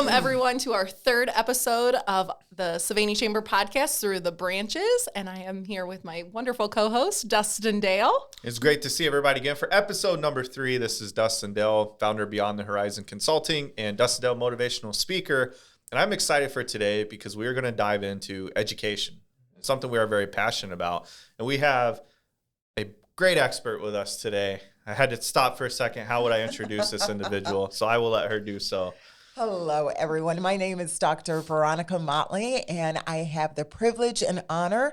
Welcome, everyone, to our third episode of the Sylvania Chamber podcast, Through the Branches. And I am here with my wonderful co-host, Dustin Dale. It's great to see everybody again for episode number 3. This is Dustin Dale, founder of Beyond the Horizon Consulting and Dustin Dale Motivational Speaker. And I'm excited for today because we are going to dive into education. It's something we are very passionate about. And we have a great expert with us today. I had to stop for a second. How would I introduce this individual? So I will let her do so. Hello, everyone. My name is Dr. Veronica Motley, and I have the privilege and honor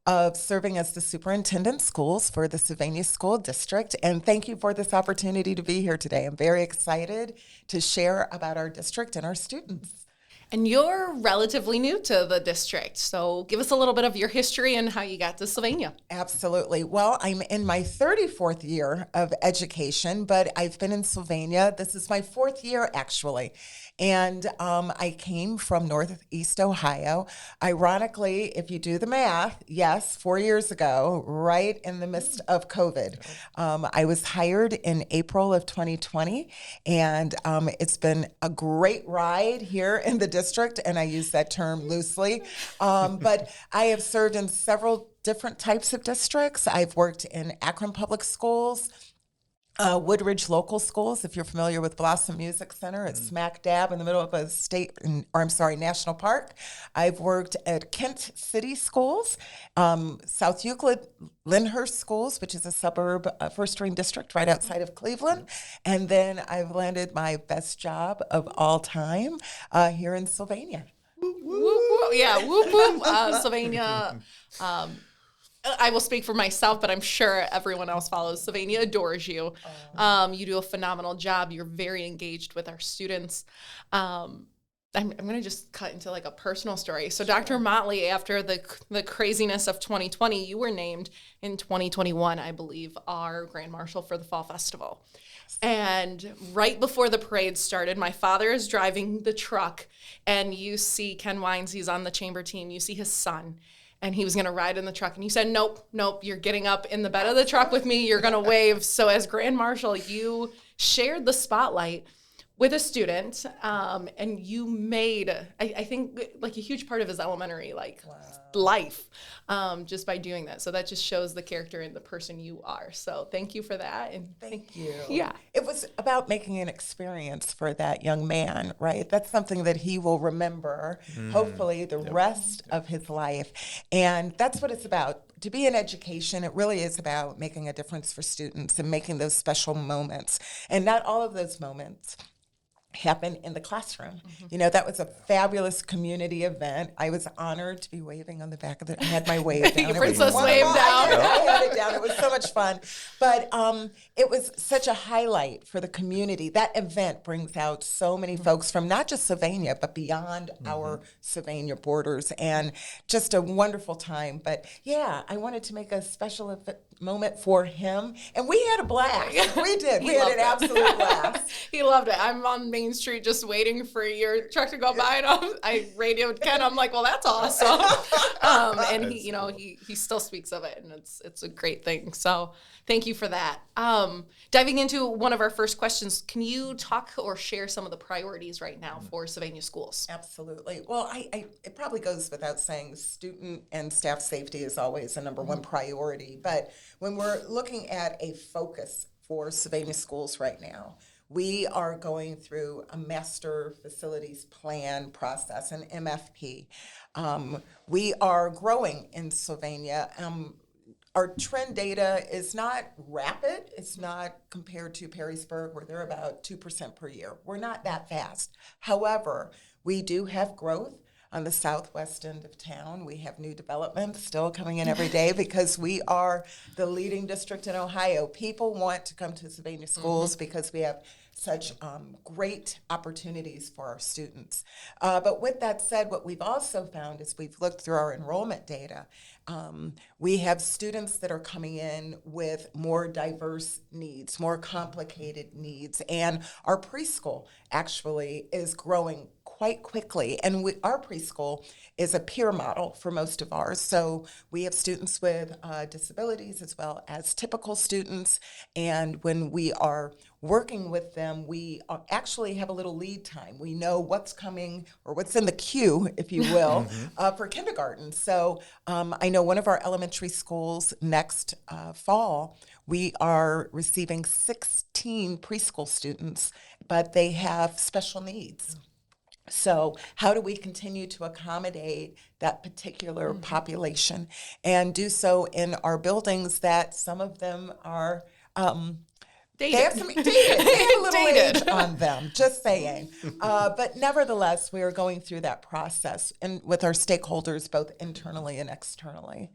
of serving as the superintendent schools for the Sylvania School District. And thank you for this opportunity to be here today. I'm very excited to share about our district and our students. And you're relatively new to the district, so give us a little bit of your history and how you got to Sylvania. Absolutely. Well, I'm in my 34th year of education, but I've been in Sylvania. This is my 4th year, actually. And I came from Northeast Ohio. Ironically, if you do the math, yes, 4 years ago, right in the midst of COVID. I was hired in April of 2020, and it's been a great ride here in the district, and I use that term loosely. But I have served in several different types of districts. I've worked in Akron Public Schools, Woodridge Local Schools. If you're familiar with Blossom Music Center, it's smack dab in the middle of a national park. I've worked at Kent City Schools, South Euclid Lyndhurst Schools, which is a suburb, first ring district right outside of Cleveland. And then I've landed my best job of all time here in Sylvania. Whoop, whoop. Yeah, whoop, whoop. Sylvania, I will speak for myself, but I'm sure everyone else follows. Sylvania adores you. You do a phenomenal job. You're very engaged with our students. I'm going to just cut into like a personal story. So Dr. Motley, after the craziness of 2020, you were named in 2021, I believe, our Grand Marshal for the Fall Festival. And right before the parade started, my father is driving the truck, and you see Ken Wines, he's on the chamber team. You see his son. And he was going to ride in the truck. And you said, nope, you're getting up in the bed of the truck with me. You're going to wave. So as Grand Marshal, you shared the spotlight with a student, and you made, I think, like a huge part of his elementary life just by doing that. So that just shows the character and the person you are. So thank you for that. And Thank you. Yeah. It was about making an experience for that young man, right? That's something that he will remember, hopefully, the rest of his life. And that's what it's about. To be in education, it really is about making a difference for students and making those special moments. And not all of those moments happen in the classroom. You know, that was a fabulous community event. I was honored to be waving on the back of I had my wave down. Princess wave down. I had it down. It was so much fun. But it was such a highlight for the community. That event brings out so many folks from not just Sylvania, but beyond our Sylvania borders, and just a wonderful time. But yeah, I wanted to make a special moment for him, and we had a blast. We did. We had an absolute blast. He loved it. I'm on Main Street just waiting for your truck to go by, and I radioed Ken. I'm like, well, that's awesome. And he still speaks of it, and it's a great thing. So thank you for that. Diving into one of our first questions, can you talk or share some of the priorities right now for Sylvania Schools? Absolutely. Well, it probably goes without saying student and staff safety is always a number one priority. But when we're looking at a focus for Sylvania Schools right now, we are going through a master facilities plan process, an MFP. We are growing in Sylvania. Our trend data is not rapid. It's not compared to Perrysburg, where they're about 2% per year. We're not that fast. However, we do have growth on the southwest end of town. We have new development still coming in every day because we are the leading district in Ohio. People want to come to Sylvania Schools because we have such great opportunities for our students. But with that said, what we've also found is we've looked through our enrollment data. We have students that are coming in with more diverse needs, more complicated needs, and our preschool actually is growing quite quickly. And our preschool is a peer model for most of ours. So we have students with disabilities as well as typical students. And when we are working with them, we actually have a little lead time. We know what's coming or what's in the queue, if you will, for kindergarten. So I know one of our elementary schools next fall, we are receiving 16 preschool students, but they have special needs. So how do we continue to accommodate that particular population and do so in our buildings that some of them are they have some dated. They have a little Dated. age on them, just saying. But nevertheless, we are going through that process and with our stakeholders, both internally and externally.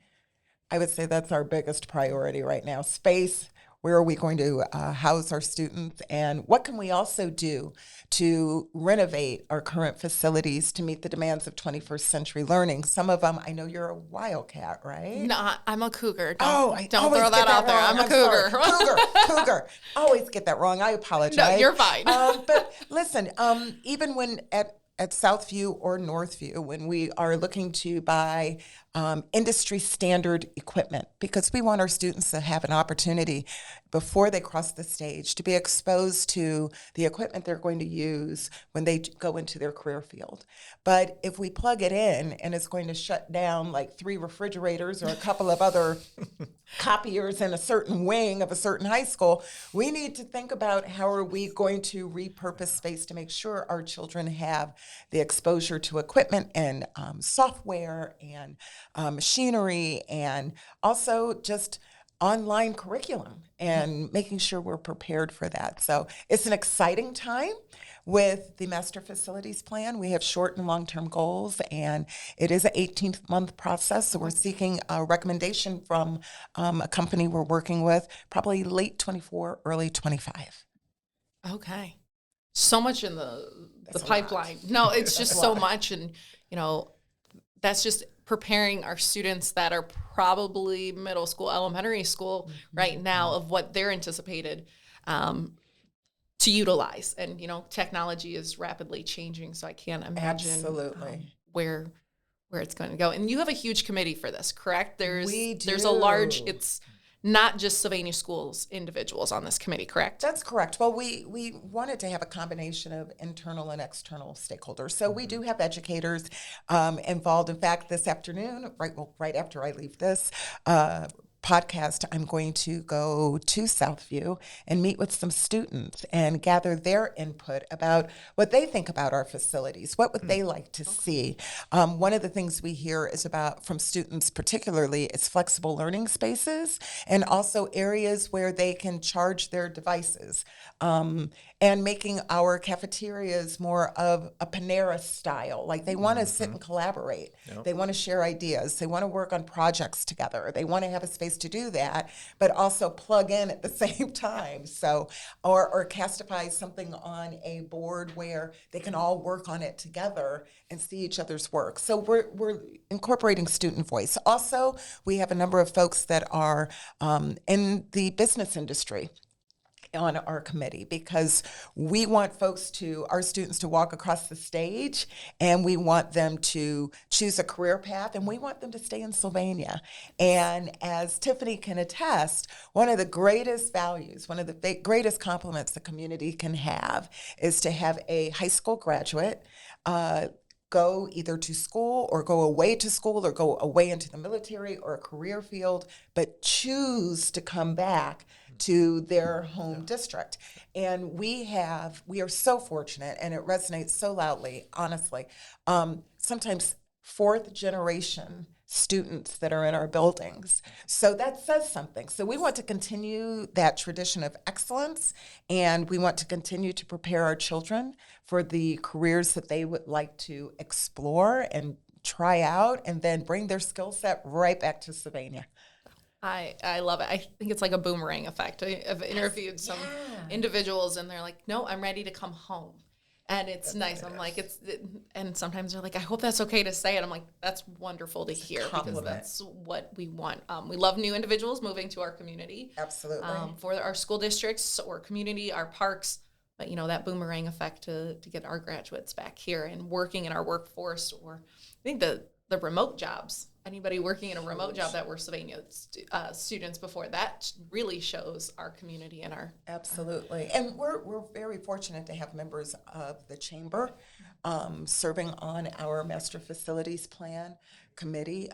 I would say that's our biggest priority right now. Space, where are we going to house our students? And what can we also do to renovate our current facilities to meet the demands of 21st century learning? Some of them, I know you're a Wildcat, right? No, I'm a cougar. I Don't always throw get that out there. wrong. I'm a cougar. Sorry. Cougar. Always get that wrong. I apologize. No, you're fine. But listen, even when at Southview or Northview, when we are looking to buy industry standard equipment, because we want our students to have an opportunity before they cross the stage to be exposed to the equipment they're going to use when they go into their career field. But if we plug it in and it's going to shut down like 3 refrigerators or a couple of other copiers in a certain wing of a certain high school, we need to think about how are we going to repurpose space to make sure our children have the exposure to equipment and software and machinery and also just online curriculum and making sure we're prepared for that. So it's an exciting time with the master facilities plan. We have short and long-term goals, and it is an 18-month process. So we're seeking a recommendation from a company we're working with, probably late 24, early 25. Okay. So much in the That's a pipeline. No, it's just so much. And, that's just preparing our students that are probably middle school, elementary school right now of what they're anticipated to utilize. And, technology is rapidly changing, so I can't imagine Absolutely. Where it's going to go. And you have a huge committee for this, correct? We do. There's a large, it's not just Sylvania Schools individuals on this committee, correct? That's correct. Well, we wanted to have a combination of internal and external stakeholders. So we do have educators involved. In fact, this afternoon, right after I leave this podcast, I'm going to go to Southview and meet with some students and gather their input about what they think about our facilities. What would they like to see? One of the things we hear is about from students particularly is flexible learning spaces and also areas where they can charge their devices and making our cafeterias more of a Panera style. Like they want to sit and collaborate. Yep. They want to share ideas. They want to work on projects together. They want to have a space to do that, but also plug in at the same time. So, or castify something on a board where they can all work on it together and see each other's work. So we're incorporating student voice. Also, we have a number of folks that are in the business industry on our committee because we want our students to walk across the stage and we want them to choose a career path and we want them to stay in Sylvania. And as Tiffany can attest, one of the greatest values, one of the greatest compliments the community can have is to have a high school graduate go either to school or go away to school or go away into the military or a career field, but choose to come back to their home district. And we are so fortunate, and it resonates so loudly, honestly. Sometimes 4th generation students that are in our buildings. So that says something. So we want to continue that tradition of excellence, and we want to continue to prepare our children for the careers that they would like to explore and try out, and then bring their skill set right back to Sylvania. I love it. I think it's like a boomerang effect. I've interviewed some individuals and they're like, no, I'm ready to come home. And it's nice. I'm like, and sometimes they're like, I hope that's okay to say it. I'm like, that's wonderful to hear because that's what we want. We love new individuals moving to our community. Absolutely. For our school districts or community, our parks, but that boomerang effect to get our graduates back here and working in our workforce, or I think the remote jobs. anybody working in a remote job that were Sylvania students before. That really shows our community and our... Absolutely. And we're very fortunate to have members of the chamber serving on our master facilities plan committee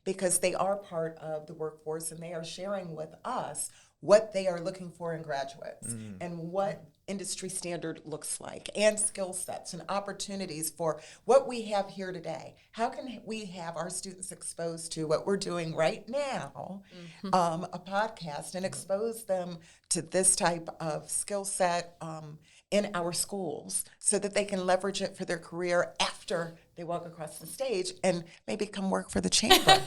because they are part of the workforce and they are sharing with us what they are looking for in graduates and what industry standard looks like and skill sets and opportunities for what we have here today. How can we have our students exposed to what we're doing right now, a podcast, and expose them to this type of skill set in our schools so that they can leverage it for their career after they walk across the stage and maybe come work for the chamber.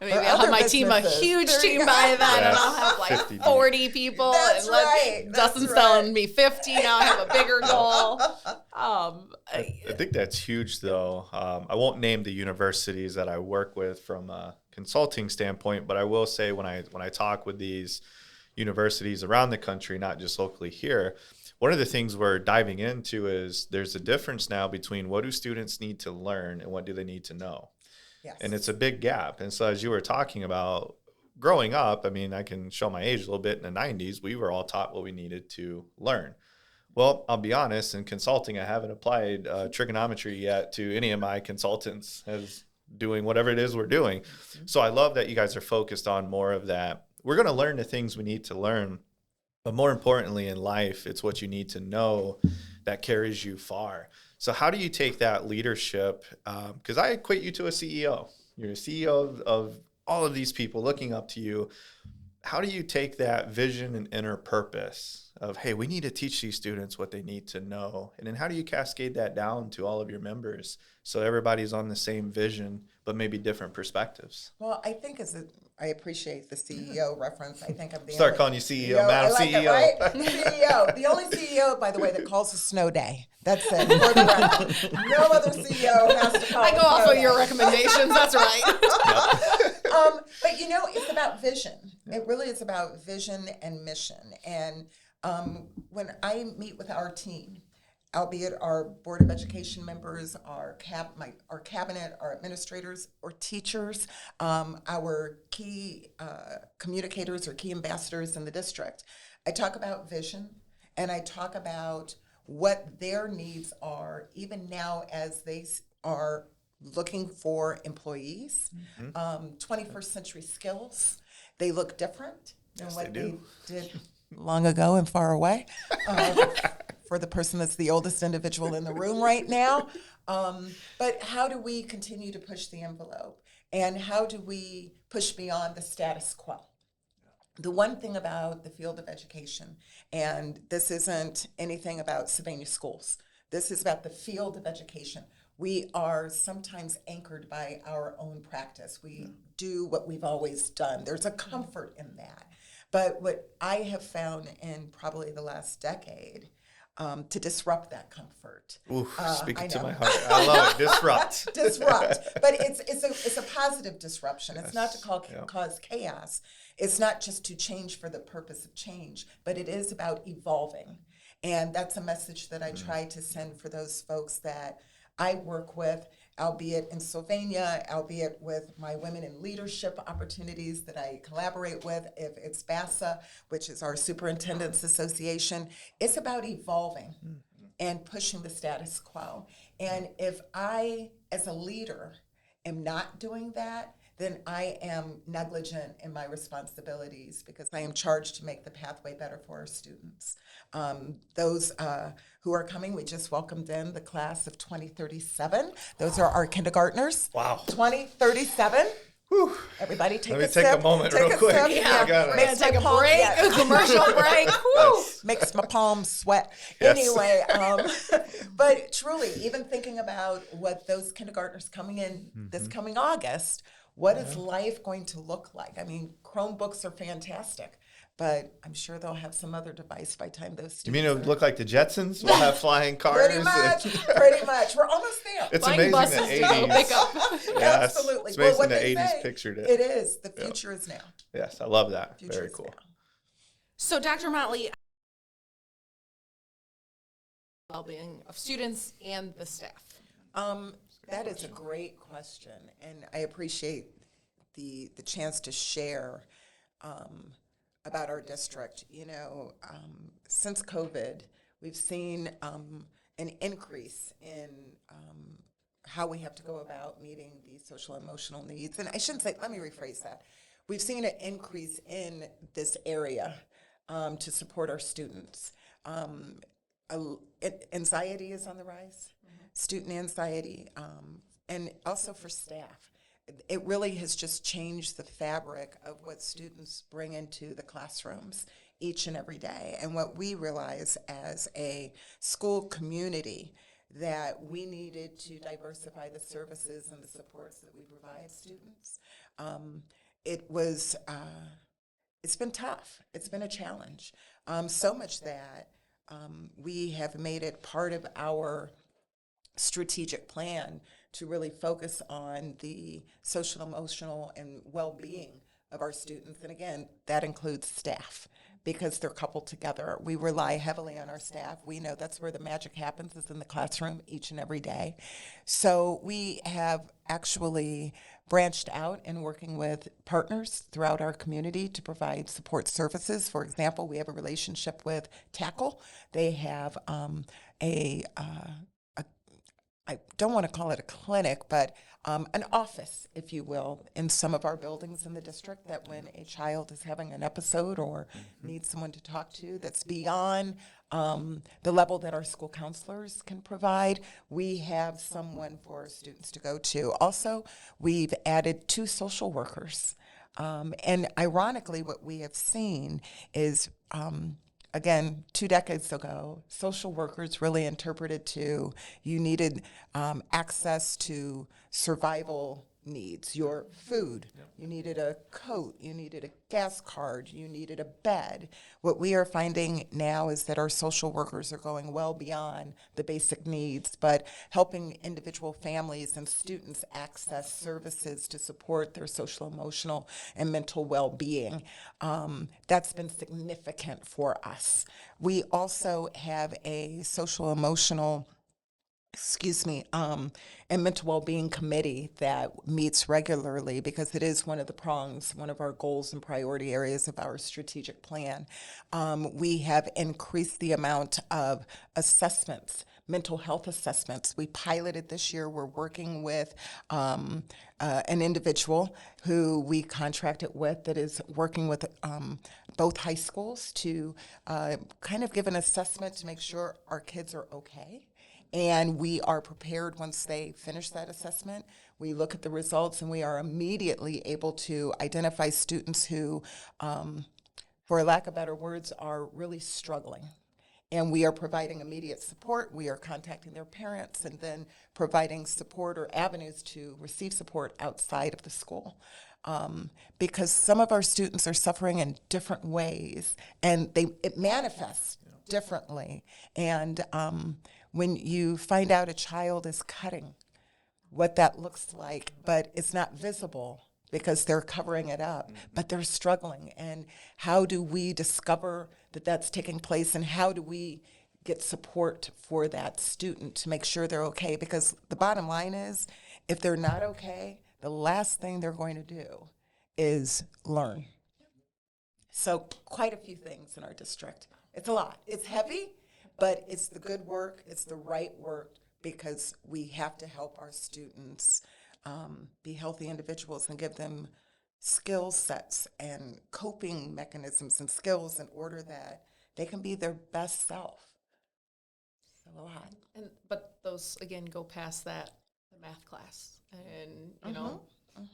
Maybe I'll have my team, a huge team by then, and I'll have like 40 people. That's and right. Dustin's telling me 50. Now I have a bigger goal. I think that's huge, though. I won't name the universities that I work with from a consulting standpoint, but I will say when I talk with these universities around the country, not just locally here, one of the things we're diving into is there's a difference now between what do students need to learn and what do they need to know. Yes. And it's a big gap. And so as you were talking about growing up, I mean, I can show my age a little bit. In the 90s, we were all taught what we needed to learn. Well, I'll be honest, in consulting, I haven't applied trigonometry yet to any of my consultants as doing whatever it is we're doing. So I love that you guys are focused on more of that. We're going to learn the things we need to learn, but more importantly in life, it's what you need to know that carries you far. So how do you take that leadership? Because I equate you to a CEO. You're a CEO of all of these people looking up to you. How do you take that vision and inner purpose of, hey, we need to teach these students what they need to know? And then how do you cascade that down to all of your members so everybody's on the same vision, but maybe different perspectives? Well, I think I appreciate the CEO reference. I think I'm the Start only calling you CEO, Madam I like CEO. It, right? CEO. The only CEO, by the way, that calls a snow day. That's it. For the record. No other CEO has to call I a go snow off of day. your recommendations. That's right. But it's about vision. It really is about vision and mission. And when I meet with our team, albeit our Board of Education members, our cabinet, our administrators or teachers, our key communicators or key ambassadors in the district, I talk about vision and I talk about what their needs are, even now as they are looking for employees, 21st century skills. They look different than what they did long ago and far away. For the person that's the oldest individual in the room right now. But how do we continue to push the envelope? And how do we push beyond the status quo? The one thing about the field of education, and this isn't anything about Sylvania Schools, this is about the field of education. We are sometimes anchored by our own practice. We do what we've always done. There's a comfort in that. But what I have found in probably the last decade, to disrupt that comfort. Ooh, speaking to my heart. I love it. Disrupt. Disrupt. But it's a positive disruption. Yes. It's not to cause chaos. It's not just to change for the purpose of change, but it is about evolving. And that's a message that I try to send for those folks that I work with, albeit in Sylvania, albeit with my women in leadership opportunities that I collaborate with, if it's BASA, which is our Superintendents Association. It's about evolving and pushing the status quo. And if I, as a leader, am not doing that, then I am negligent in my responsibilities because I am charged to make the pathway better for our students. Those who are coming, we just welcomed in the class of 2037. Those are our kindergartners. Wow. 2037. Whew. Everybody take a sip. Let me take a moment real quick. Yeah, we're going to take a break, a commercial break. Makes my palms sweat. Yes. Anyway, but truly, even thinking about what those kindergartners coming in this coming August, what is life going to look like? I mean, Chromebooks are fantastic, but I'm sure they'll have some other device by the time those students. You mean it'll look like the Jetsons? We'll have flying cars. Pretty much. We're almost there. It's flying amazing buses the to 80s. pick up. Yes. Absolutely. It's amazing what the they 80s say, pictured it. It is. The future is now. Yes, I love that. Future Very is cool. now. So, Dr. Motley, well-being of students and the staff. That is a great question, and I appreciate the chance to share about our district. Since COVID, we've seen an increase in how we have to go about meeting these social emotional needs. And I shouldn't say, let me rephrase that. We've seen an increase in this area to support our students. Anxiety is on the rise, student anxiety, and also for staff. It really has just changed the fabric of what students bring into the classrooms each and every day. And what we realize as a school community, that we needed to diversify the services and the supports that we provide students. It's been tough. It's been a challenge. So much that we have made it part of our strategic plan to really focus on the social, emotional, and well-being of our students. And again, that includes staff, because they're coupled together. We rely heavily on our staff. We know that's where the magic happens, is in the classroom each and every day. So we have actually branched out and working with partners throughout our community to provide support services. For example, we have a relationship with Tackle. They have I don't want to call it a clinic, but an office, if you will, in some of our buildings in the district, that when a child is having an episode or needs someone to talk to that's beyond the level that our school counselors can provide, we have someone for our students to go to. Also, we've added 2 social workers. And ironically, what we have seen is again, 2 decades ago, social workers really interpreted to you needed access to survival needs, your food. Yep. You needed a coat, you needed a gas card, you needed a bed. What we are finding now is that our social workers are going well beyond the basic needs, but helping individual families and students access services to support their social, emotional, and mental well-being. That's been significant for us. We also have a social, emotional and mental well-being committee that meets regularly, because it is one of the prongs, one of our goals and priority areas of our strategic plan. We have increased the amount of assessments, mental health assessments. We piloted this year. We're working with an individual who we contracted with that is working with both high schools to kind of give an assessment to make sure our kids are okay. And we are prepared once they finish that assessment. We look at the results, and we are immediately able to identify students who, for lack of better words, are really struggling. And we are providing immediate support. We are contacting their parents and then providing support or avenues to receive support outside of the school. Because some of our students are suffering in different ways, and it manifests differently. And when you find out a child is cutting, what that looks like, but it's not visible because they're covering it up, but they're struggling. And how do we discover that that's taking place, and how do we get support for that student to make sure they're okay? Because the bottom line is, if they're not okay, the last thing they're going to do is learn. So quite a few things in our district. It's a lot. It's heavy, but it's the good work. It's the right work, because we have to help our students be healthy individuals and give them skill sets and coping mechanisms and skills in order that they can be their best self. A lot. But those, again, go past that, the math class, and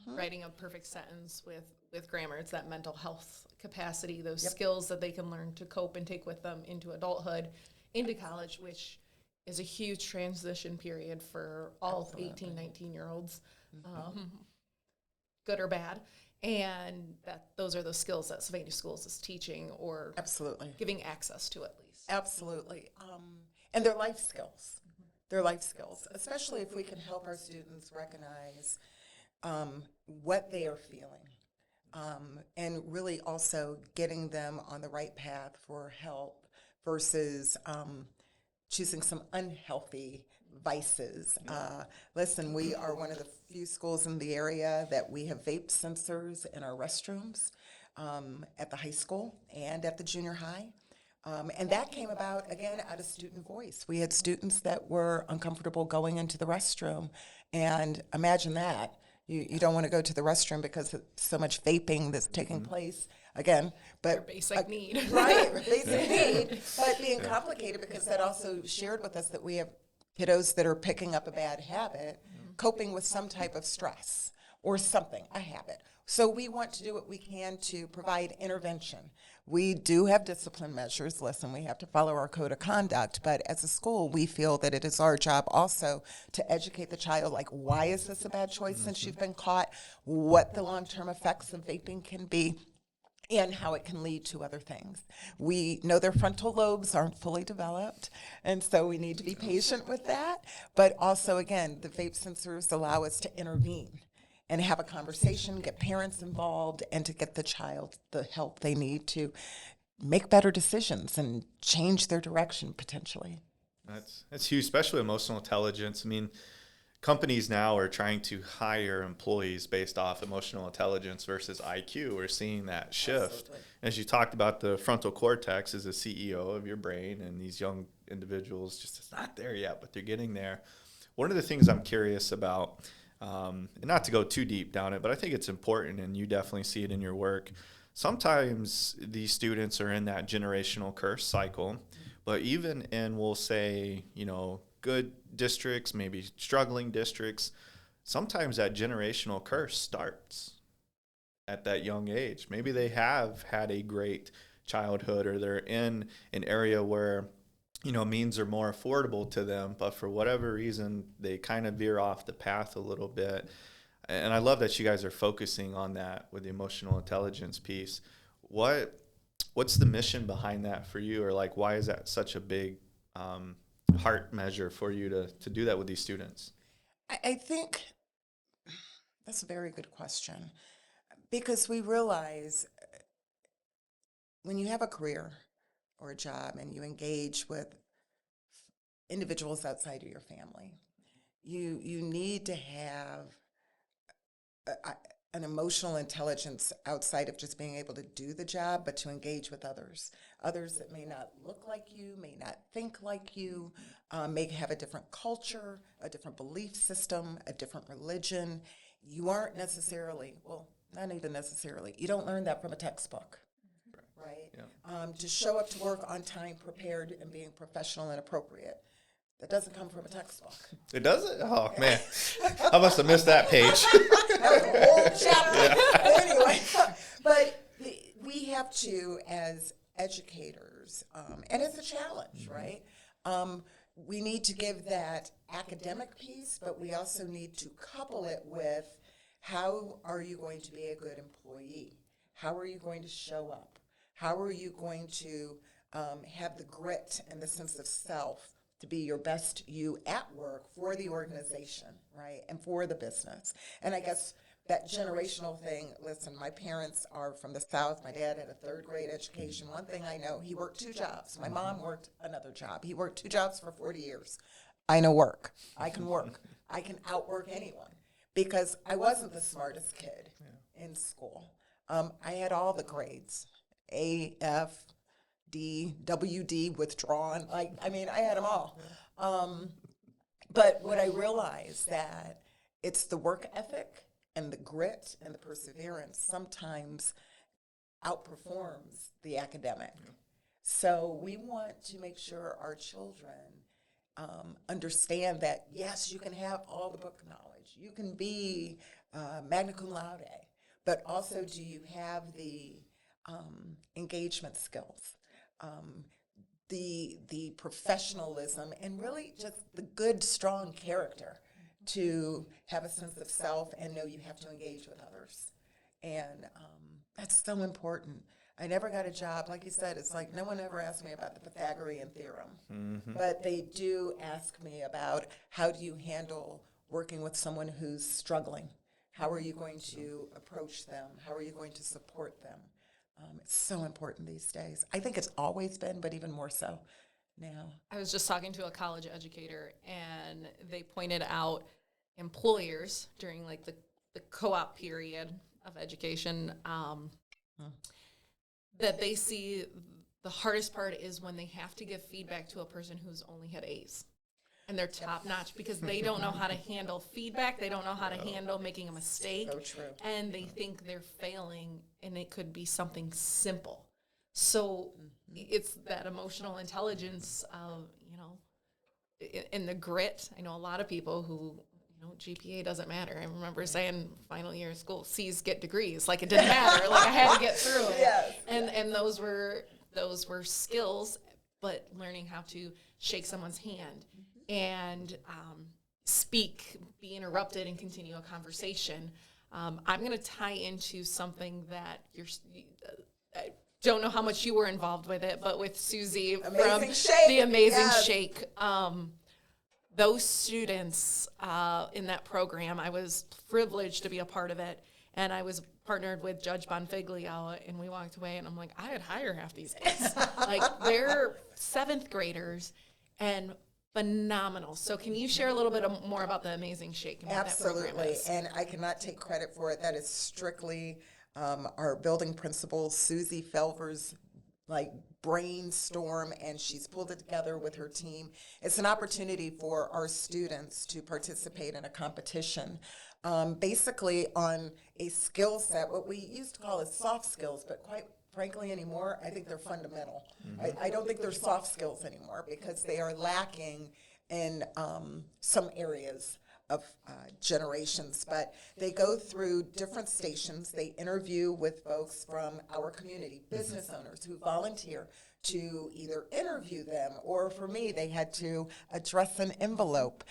writing a perfect sentence with grammar. It's that mental health capacity, those skills that they can learn to cope and take with them into adulthood, into college, which is a huge transition period for all 18, 19-year-olds, good or bad. And those are the skills that Sylvania Schools is teaching, or giving access to, at least. Absolutely. And they're life skills. They're life skills, especially if we can help our students recognize what they are feeling, and really also getting them on the right path for help versus choosing some unhealthy vices. Listen, we are one of the few schools in the area that we have vape sensors in our restrooms at the high school and at the junior high. And that came about, again, out of student voice. We had students that were uncomfortable going into the restroom. And imagine that. You don't want to go to the restroom because of so much vaping that's taking place. Again, but Your basic need. right, basic need, but being complicated because that also shared with us that we have kiddos that are picking up a bad habit, coping with some type of stress or something, a habit. So we want to do what we can to provide intervention. We do have discipline measures. Listen, we have to follow our code of conduct, but as a school, we feel that it is our job also to educate the child, like, why is this a bad choice since you've been caught, what the long-term effects of vaping can be, and how it can lead to other things. We know their frontal lobes aren't fully developed, and so we need to be patient with that. But also, again, the vape sensors allow us to intervene and have a conversation, get parents involved, and to get the child the help they need to make better decisions and change their direction potentially. That's huge, especially emotional intelligence. I mean, companies now are trying to hire employees based off emotional intelligence versus IQ. We're seeing that shift. Absolutely. As you talked about, the frontal cortex is the CEO of your brain, and these young individuals just, it's not there yet, but they're getting there. One of the things I'm curious about, and not to go too deep down it, but I think it's important, and you definitely see it in your work. Sometimes these students are in that generational curse cycle, but even in, we'll say, good districts, maybe struggling districts, sometimes that generational curse starts at that young age. Maybe they have had a great childhood, or they're in an area where means are more affordable to them, but for whatever reason, they kind of veer off the path a little bit. And I love that you guys are focusing on that with the emotional intelligence piece. What's the mission behind that for you, or like, why is that such a big heart measure for you to do that with these students? I think that's a very good question, because we realize when you have a career or a job and you engage with individuals outside of your family, you need to have an emotional intelligence outside of just being able to do the job, but to engage with others that may not look like you, may not think like you, may have a different culture, a different belief system, a different religion. You aren't necessarily, well, not even necessarily, you don't learn that from a textbook. Right? Yeah. To show up to work on time, prepared, and being professional and appropriate. That doesn't come from a textbook. It doesn't? Oh, man. I must have missed that page. That was a whole chapter. Yeah. Anyway, but we have to, as educators, and it's a challenge, right? We need to give that academic piece, but we also need to couple it with, how are you going to be a good employee? How are you going to show up? How are you going to have the grit and the sense of self to be your best you at work for the organization, right, and for the business? And I guess that generational thing, listen, my parents are from the South. My dad had a third grade education. One thing I know, he worked 2 jobs. My mom worked another job. He worked 2 jobs for 40 years. I know work. I can work. I can outwork anyone, because I wasn't the smartest kid in school. I had all the grades. A, F, D, WD, withdrawn. I had them all. But what I realized that it's the work ethic and the grit and the perseverance sometimes outperforms the academic. So we want to make sure our children understand that, yes, you can have all the book knowledge. You can be magna cum laude, but also, do you have the engagement skills, the professionalism, and really just the good, strong character to have a sense of self and know you have to engage with others. And that's so important. I never got a job, like you said, it's like no one ever asked me about the Pythagorean theorem, but they do ask me about, how do you handle working with someone who's struggling? How are you going to approach them? How are you going to support them? It's so important these days. I think it's always been, but even more so now. I was just talking to a college educator, and they pointed out employers during like the co-op period of education that they see the hardest part is when they have to give feedback to a person who's only had A's. And they're top notch because they don't know how to handle feedback. They don't know how to handle making a mistake. So true. And they think they're failing, and it could be something simple. So it's that emotional intelligence of, in the grit. I know a lot of people who, GPA doesn't matter. I remember saying final year of school, C's get degrees. Like it didn't matter. Like I had to get through it. Yes. And those were skills, but learning how to shake someone's hand and speak, be interrupted, and continue a conversation. I'm going to tie into something that I don't know how much you were involved with it, but with Susie from the Amazing Shake. Those students in that program, I was privileged to be a part of it, and I was partnered with Judge Bonfiglio, and we walked away, and I'm like, I'd hire half these kids. Like, they're 7th graders, and phenomenal. So can you share a little bit more about the Amazing Shake and what that program Absolutely, is? and I cannot take credit for it. That is strictly our building principal, Susie Felver's, brainstorm, and she's pulled it together with her team. It's an opportunity for our students to participate in a competition, basically on a skill set, what we used to call as soft skills, but quite frankly anymore, I think they're fundamental. I don't think they're soft skills anymore because they are lacking in some areas of generations, but they go through different stations. They interview with folks from our community, business owners who volunteer to either interview them, or for me, they had to address an envelope.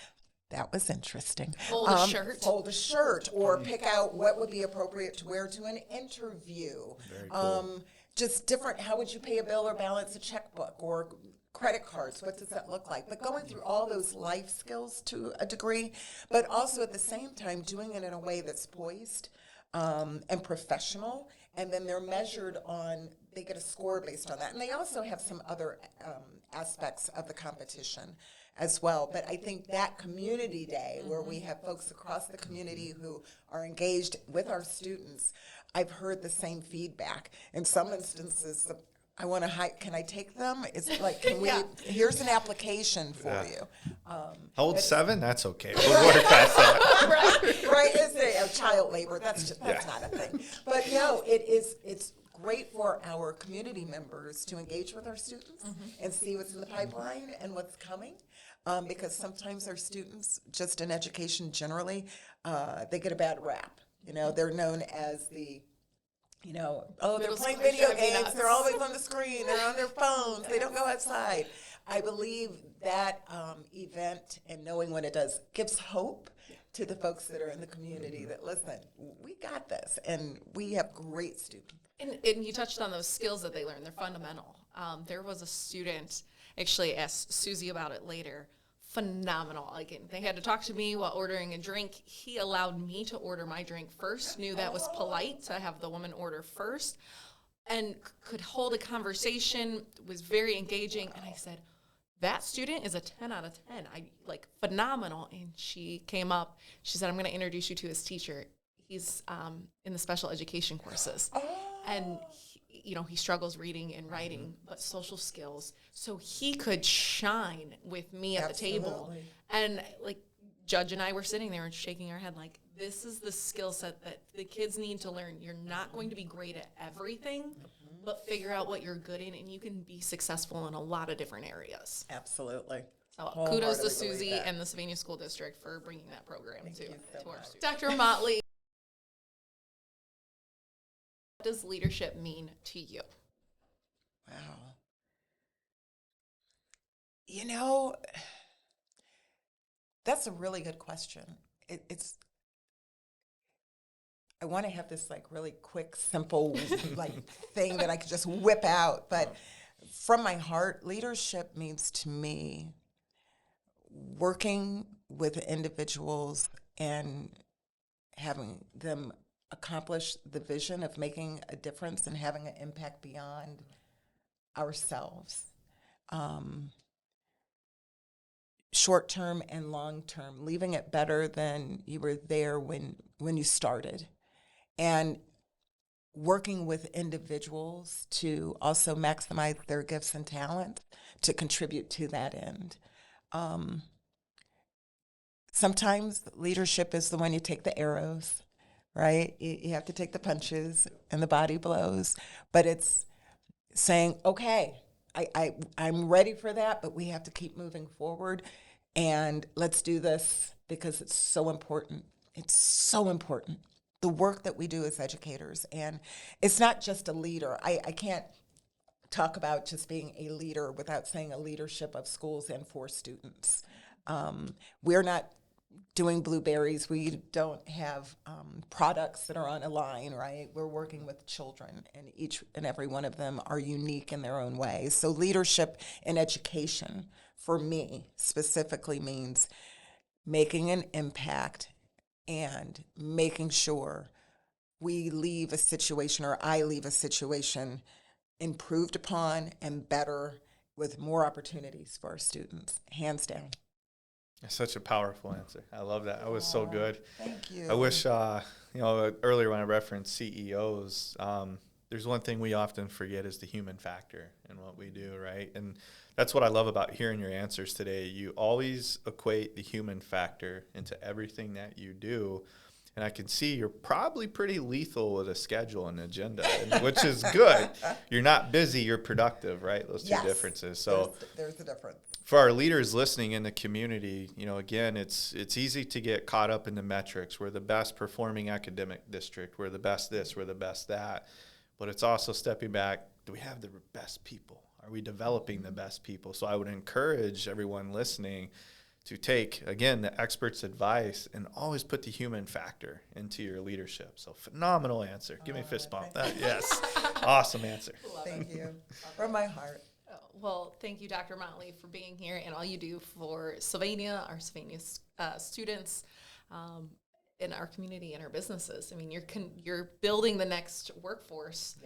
That was interesting. Fold a shirt, or pick out what would be appropriate to wear to an interview. Very cool. Just different, how would you pay a bill or balance a checkbook or credit cards? What does that look like? But going through all those life skills to a degree, but also at the same time doing it in a way that's poised and professional. And then they're measured on, they get a score based on that. And they also have some other aspects of the competition as well. But I think that community day where we have folks across the community who are engaged with our students, I've heard the same feedback. In some instances, I want to can I take them? It's like, can we, here's an application for you. How old, 7? That's okay. We'll work past that. Right, is it child labor? That's not a thing. But no, it's great for our community members to engage with our students and see what's in the pipeline and what's coming. Because sometimes our students, just in education generally, they get a bad rap. They're known as the, they're playing video games, they're always on the screen, they're on their phones, they don't go outside. I believe that event and knowing what it does gives hope to the folks that are in the community that, listen, we got this, and we have great students. And you touched on those skills that they learn. They're fundamental. There was a student, actually asked Susie about it later, phenomenal. Like, they had to talk to me while ordering a drink. He allowed me to order my drink first, knew that was polite to have the woman order first, and could hold a conversation, was very engaging. And I said, that student is a 10 out of 10. Phenomenal. And she came up, she said, I'm going to introduce you to his teacher. He's in the special education courses. And he struggles reading and writing, but social skills. So he could shine with me at the table. And Judge and I were sitting there and shaking our head like, this is the skill set that the kids need to learn. You're not going to be great at everything, but figure out what you're good in, and you can be successful in a lot of different areas. Absolutely. So kudos to Susie and the Sylvania School District for bringing that program to our students. Dr. Motley, what does leadership mean to you? Wow. That's a really good question. I want to have this really quick, simple thing that I could just whip out. But from my heart, leadership means to me working with individuals and having them accomplish the vision of making a difference and having an impact beyond ourselves. short term and long term, leaving it better than you were there when you started, and working with individuals to also maximize their gifts and talent to contribute to that end. Sometimes leadership is the one you take the arrows, right? You have to take the punches and the body blows, but it's saying, okay, I'm ready for that, but we have to keep moving forward, and let's do this because it's so important. It's so important. The work that we do as educators, and it's not just a leader. I can't talk about just being a leader without saying a leadership of schools and for students. We're not doing blueberries. We don't have products that are on a line, right? We're working with children, and each and every one of them are unique in their own way. So leadership in education, for me, specifically means making an impact and making sure we leave a situation, or I leave a situation, improved upon and better with more opportunities for our students, hands down. That's such a powerful answer. I love that. That was so good. Thank you. I wish, earlier when I referenced CEOs, there's one thing we often forget is the human factor in what we do, right? And that's what I love about hearing your answers today. You always equate the human factor into everything that you do. And I can see you're probably pretty lethal with a schedule and agenda, which is good. You're not busy, you're productive, right? Those two differences. So there's a difference. For our leaders listening in the community, again, it's easy to get caught up in the metrics. We're the best performing academic district. We're the best this, we're the best that. But it's also stepping back. Do we have the best people? Are we developing the best people? So I would encourage everyone listening to take, again, the expert's advice and always put the human factor into your leadership. So phenomenal answer. Give me a fist bump. Yes. Awesome answer. Thank you. From my heart. Well, thank you, Dr. Motley, for being here and all you do for Sylvania, our Sylvania students, in our community and our businesses. I mean, you're building the next workforce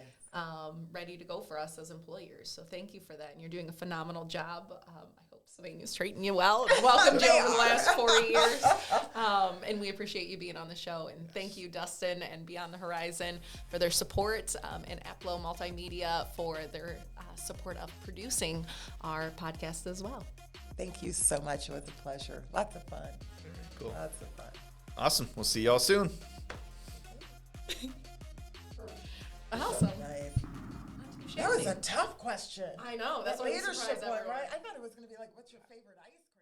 ready to go for us as employers. So thank you for that, and you're doing a phenomenal job. I hope Sylvania's treating you well and welcomed you over the last 4 years. And we appreciate you being on the show. And thank you, Dustin and Beyond the Horizon, for their support, and Aplo Multimedia for their support of producing our podcast as well. Thank you so much. It was a pleasure. Lots of fun. Very cool. Lots of fun. Awesome. We'll see y'all soon. Awesome. Nice. That was a tough question. I know. That's that what leadership surprised one, everyone. right? I thought it was going to be like, what's your favorite ice cream?